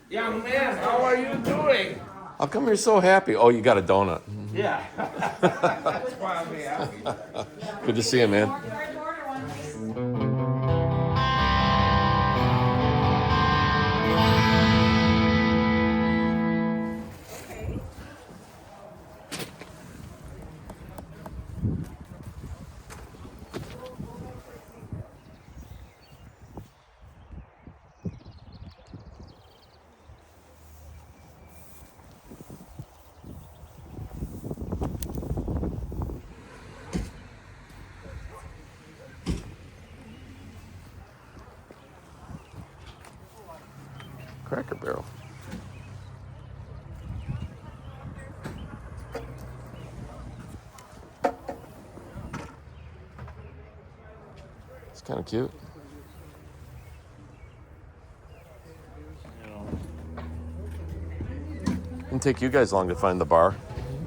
Young man, how are you doing? How come you're so happy? Oh, you got a donut. Yeah. That's why I'm happy. Good to see you, man. Cracker Barrel. It's kind of cute. Didn't take you guys long to find the bar.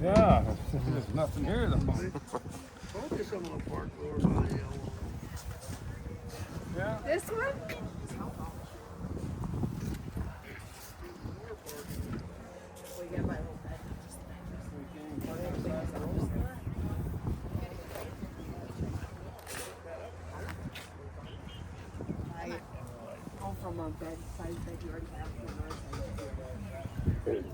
Yeah, there's nothing here though. Yeah. This one? From a bed size bed you already have from our side.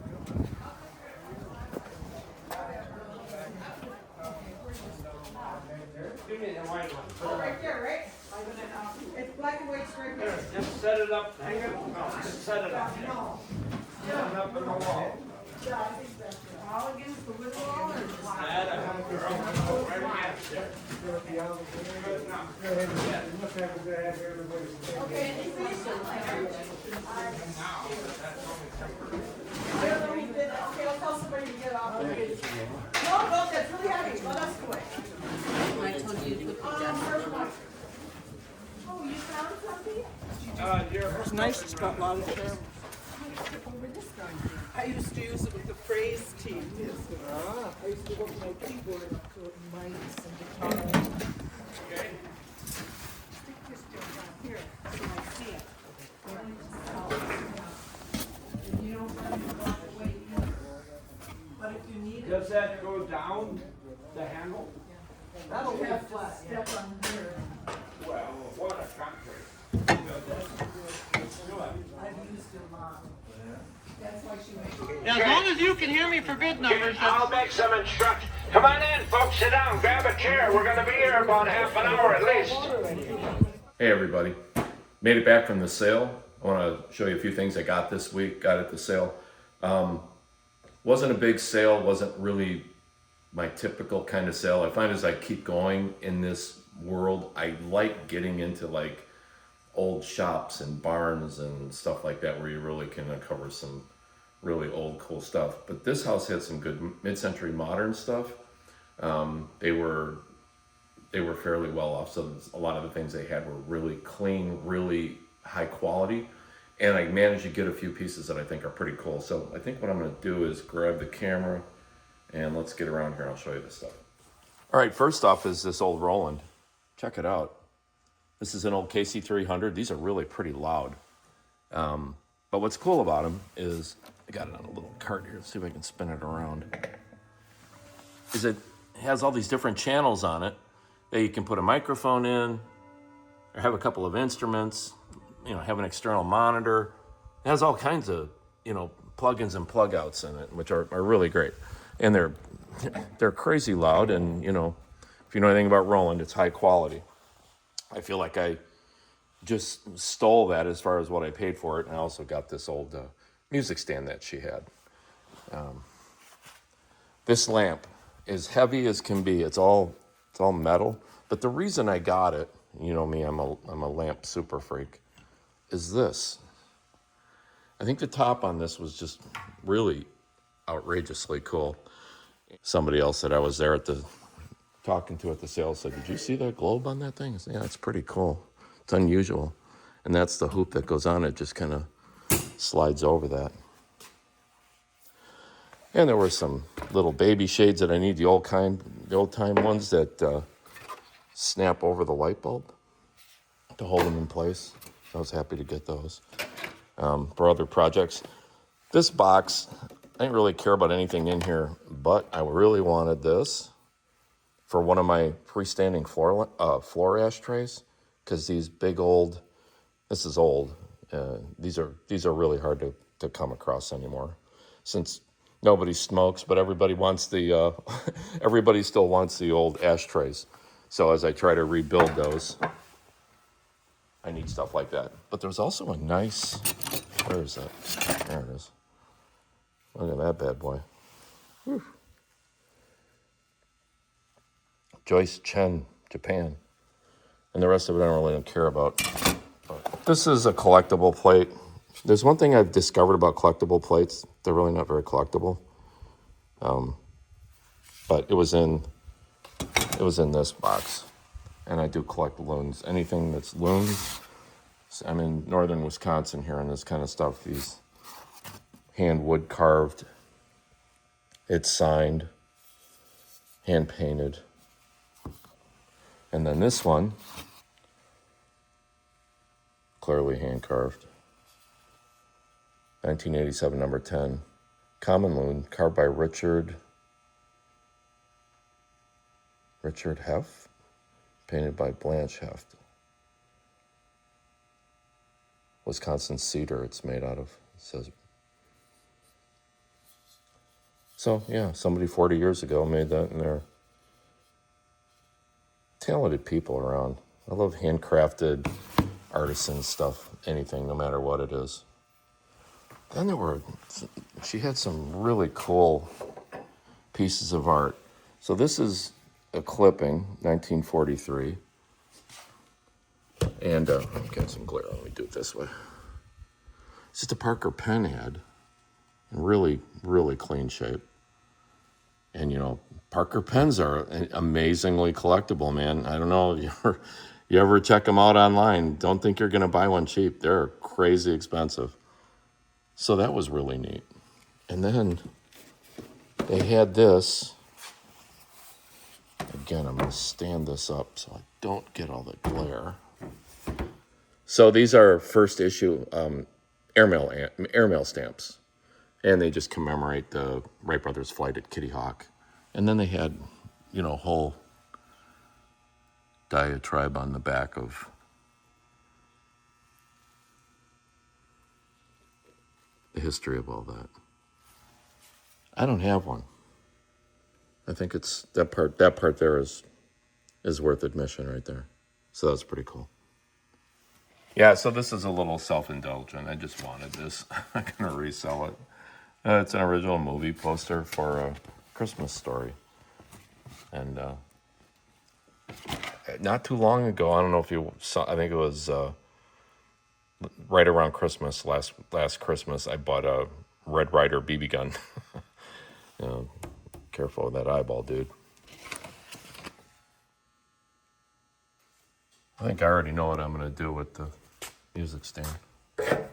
Give me the white one. Oh, right there, right? It's black and white straight Here, here. just set it up. Hang it. No, just set it up. No. Set it up in the wall. Yeah, I think that's it. All against the wood wall or just black? Add a girl. Right against it. Good enough. Okay, it's this one. Now, that's only temporary. I don't know who did that. Okay, I'll tell somebody to get off. No, no, that's really heavy. Let us do it. I told you to put the desk First one. Oh, you found something? It's nice, it's got a lot of terms. I used to use it with the phrase team. I used to work my keyboard so it mites and guitar. Okay. Stick this down here so I see it. And you don't have to walk away either. But if you need it, Does that go down the handle? that'll have to step on here. Well, what a country. I've used it a lot. That's why she makes it. As long as you can hear me for bid numbers, I'll make some instructions. Come on in, folks. Sit down. Grab a chair. We're going to be here about half an hour at least. Hey, everybody. Made it back from the sale. I want to show you a few things I got this week. Got at the sale. Wasn't a big sale. Wasn't really my typical kind of sale. I find as I keep going in this world, I like getting into like old shops and barns and stuff like that where you really can uncover some really old cool stuff. But this house had some good mid-century modern stuff. They were fairly well off, so a lot of the things they had were really clean, really high quality, and I managed to get a few pieces that I think are pretty cool. So I think what I'm going to do is grab the camera and let's get around here and I'll show you this stuff. All right, first off is this old Roland. Check it out. This is an old KC300. These are really pretty loud. But what's cool about them is, I got it on a little cart here. Let's see if I can spin it around. Is it has all these different channels on it that you can put a microphone in, or have a couple of instruments, have an external monitor. It has all kinds of, plugins and plug outs in it, which are really great. And they're crazy loud, and if you know anything about Roland, it's high quality. I feel like I just stole that as far as what I paid for it, and I also got this old music stand that she had. This lamp is heavy as can be. It's all metal, but the reason I got it, you know me, I'm a lamp super freak, is this. I think the top on this was just really outrageously cool. Somebody else that I was there talking to at the sale said, "Did you see that globe on that thing?" I said, "Yeah, it's pretty cool. It's unusual." And that's the hoop that goes on it, just kind of slides over that. And there were some little baby shades that I need, the old time ones that snap over the light bulb to hold them in place. I was happy to get those. for other projects. This box, I didn't really care about anything in here, but I really wanted this for one of my freestanding floor ashtrays, because these big old, this is old, these are really hard to come across anymore, since nobody smokes, but everybody wants the everybody still wants the old ashtrays. So as I try to rebuild those, I need stuff like that. But there's also a nice, where is that? There it is. Look at that bad boy. Whew. Joyce Chen, Japan. And the rest of it I don't really care about. But this is a collectible plate. There's one thing I've discovered about collectible plates. They're really not very collectible. But it was in this box. And I do collect loons. Anything that's loons. I'm in northern Wisconsin here, and this kind of stuff, these hand wood carved, it's signed, hand painted. And then this one, clearly hand carved. 1987, number 10. Common loon, carved by Richard Heff, painted by Blanche Heft. Wisconsin cedar it's made out of, it says. So, yeah, somebody 40 years ago made that, and they're talented people around. I love handcrafted artisan stuff, anything, no matter what it is. Then she had some really cool pieces of art. So this is a clipping, 1943. And I'm getting some glare. Let me do it this way. It's just a Parker pen ad. In really, really clean shape. And, you know, Parker pens are amazingly collectible, man. I don't know if you ever check them out online. Don't think you're going to buy one cheap. They're crazy expensive. So that was really neat. And then they had this. Again, I'm going to stand this up so I don't get all the glare. So these are first issue airmail stamps. And they just commemorate the Wright brothers' flight at Kitty Hawk. And then they had, you know, a whole diatribe on the back of the history of all that. I don't have one. I think it's that part there is worth admission right there. So that's pretty cool. Yeah, so this is a little self-indulgent. I just wanted this. I'm going to resell it. It's an original movie poster for A Christmas Story. And not too long ago, I don't know if you saw, I think it was right around Christmas, last Christmas, I bought a Red Ryder BB gun. You know, careful with that eyeball, dude. I think I already know what I'm going to do with the music stand. Yeah,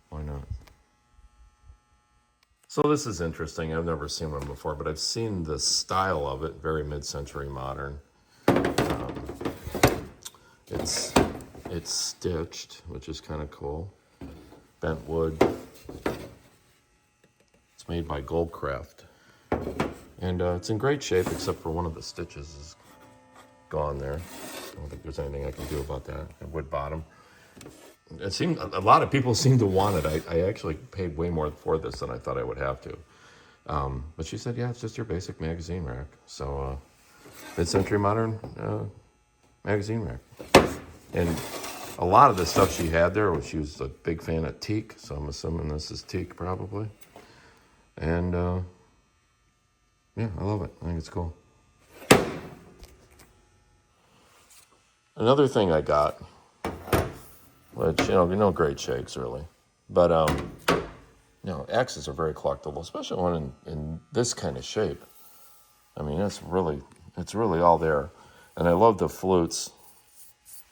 why not? So this is interesting. I've never seen one before, but I've seen the style of it, very mid-century modern. It's stitched, which is kind of cool. Bent wood. It's made by Goldcraft. And it's in great shape, except for one of the stitches is gone there. I don't think there's anything I can do about that. A wood bottom. It seemed a lot of people seem to want it. I actually paid way more for this than I thought I would have to. But she said, yeah, it's just your basic magazine rack. So mid-century modern magazine rack. And a lot of the stuff she had there, she was a big fan of teak, so I'm assuming this is teak probably. And yeah, I love it. I think it's cool. Another thing I got, which, you know, great shakes really, but you know, axes are very collectible, especially one in this kind of shape. I mean, it's really all there, and I love the flutes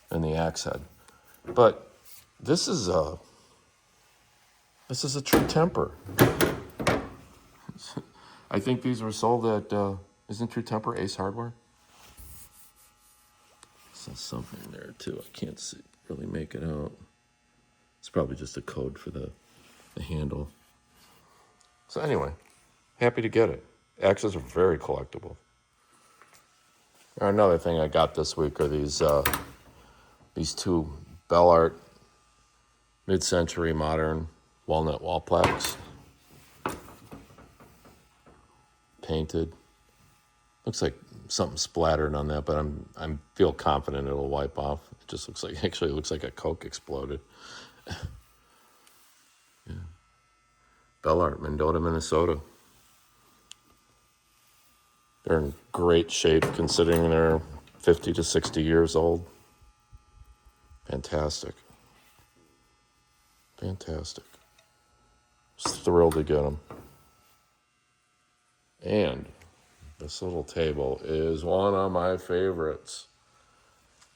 and the axe head, but this is a true temper. I think these were sold at isn't True Temper Ace Hardware? There's something there too. I can't see. really make it out. It's probably just a code for the handle. So anyway, happy to get it. Axes are very collectible. Another thing I got this week are these two Bell Art mid-century modern walnut wall plaques. Painted. Looks like something splattered on that, but I feel confident it'll wipe off. It just looks like, actually it looks like a Coke exploded. Yeah. Bell Art, Mendota, Minnesota. They're in great shape considering they're 50 to 60 years old. Fantastic. Fantastic. Just thrilled to get them. And this little table is one of my favorites.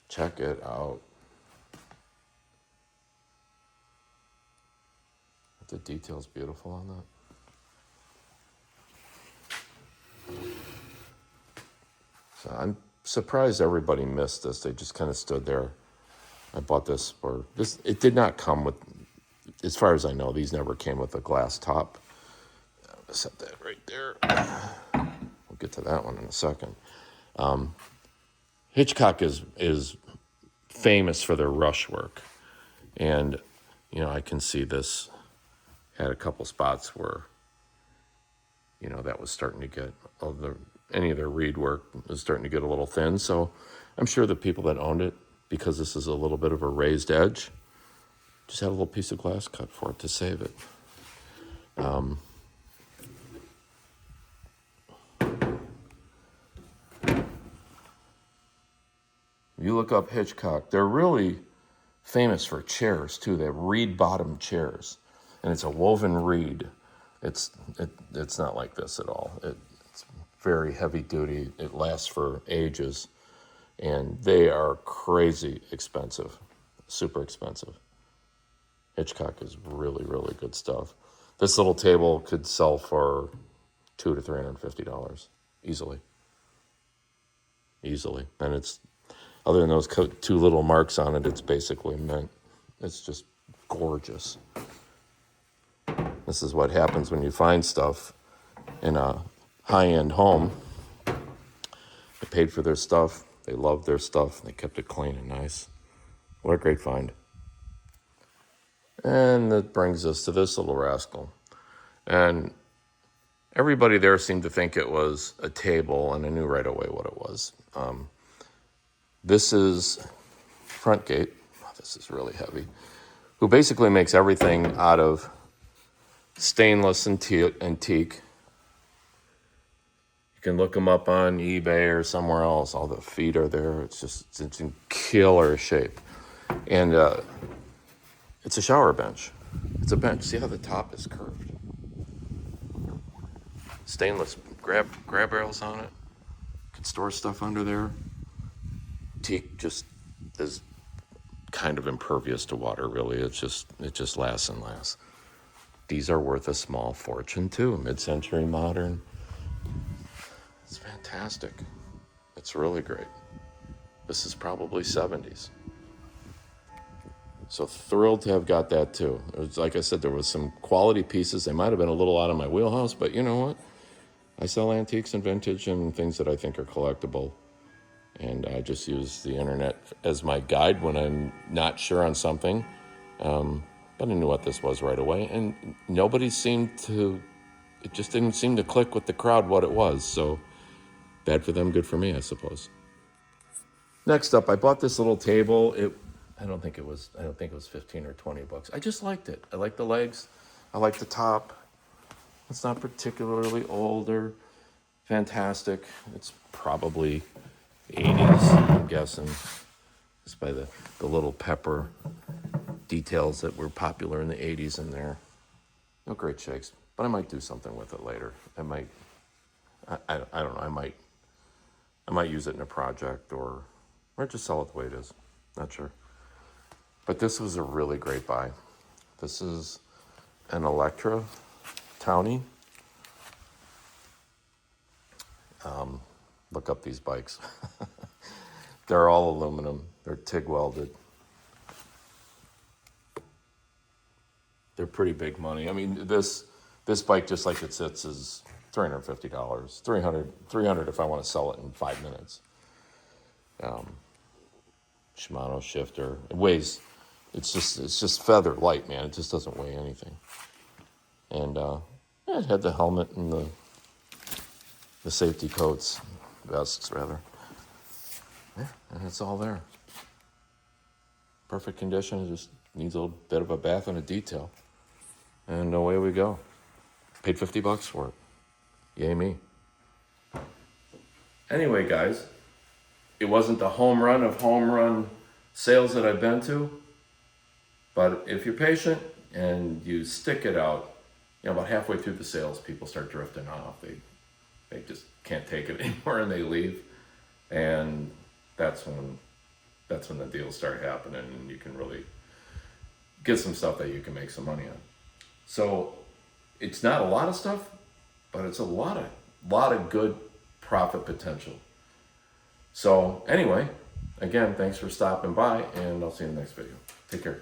Check it out. The detail's beautiful on that. So I'm surprised everybody missed this. They just kind of stood there. I bought this for this. It did not come with, as far as I know, these never came with a glass top. I'm gonna set that right there. We'll get to that one in a second. Hitchcock is famous for their rush work, and I can see this had a couple spots where that was starting to get any of their reed work was starting to get a little thin. So I'm sure the people that owned it, because this is a little bit of a raised edge, just had a little piece of glass cut for it to save it. You look up Hitchcock, they're really famous for chairs too. They have reed bottom chairs, and it's a woven reed. It's not like this at all. It's very heavy duty. It lasts for ages, and they are crazy expensive, super expensive. Hitchcock is really, really good stuff. This little table could sell for $200 to $350 easily. And it's, other than those two little marks on it, it's basically mint. It's just gorgeous. This is what happens when you find stuff in a high-end home. They paid for their stuff. They loved their stuff. They kept it clean and nice. What a great find. And that brings us to this little rascal. And everybody there seemed to think it was a table, and I knew right away what it was. This is Frontgate. Oh, this is really heavy. Who basically makes everything out of stainless and antique. You can look them up on eBay or somewhere else. All the feet are there. It's in killer shape. And it's a shower bench. It's a bench. See how the top is curved? Stainless grab rails on it. You can store stuff under there. Teak just is kind of impervious to water, really. It just lasts and lasts. These are worth a small fortune too. Mid-century modern. It's fantastic. It's really great. This is probably 70s. So thrilled to have got that too. It was, like I said, there was some quality pieces. They might have been a little out of my wheelhouse, but you know what? I sell antiques and vintage and things that I think are collectible. And I just use the internet as my guide when I'm not sure on something. But I knew what this was right away. And nobody seemed to, it just didn't seem to click with the crowd what it was. So bad for them, good for me, I suppose. Next up, I bought this little table. I don't think it was 15 or 20 bucks. I just liked it. I like the legs. I like the top. It's not particularly old or fantastic. It's probably 80s, I'm guessing, just by the little pepper details that were popular in the 80s in there. No great shakes, but I might do something with it later. I don't know, I might use it in a project or just sell it the way it is. Not sure. But this was a really great buy. This is an Electra Townie. Look up these bikes. They're all aluminum. They're TIG welded. they're pretty big money. I mean, this bike, just like it sits, is $350. 300 if I want to sell it in 5 minutes. Shimano shifter. It weighs, it's just feather light, man. It just doesn't weigh anything. And it had the helmet and the safety coats, vests rather. Yeah, and it's all there. Perfect condition. It just needs a little bit of a bath and a detail. And away we go. Paid $50 for it. Yay me. Anyway, guys, it wasn't the home run of home run sales that I've been to, but if you're patient and you stick it out, about halfway through the sales, people start drifting off. They just can't take it anymore and they leave. And that's when the deals start happening and you can really get some stuff that you can make some money on. So it's not a lot of stuff, but it's a lot of good profit potential. So anyway, again, thanks for stopping by, and I'll see you in the next video. Take care.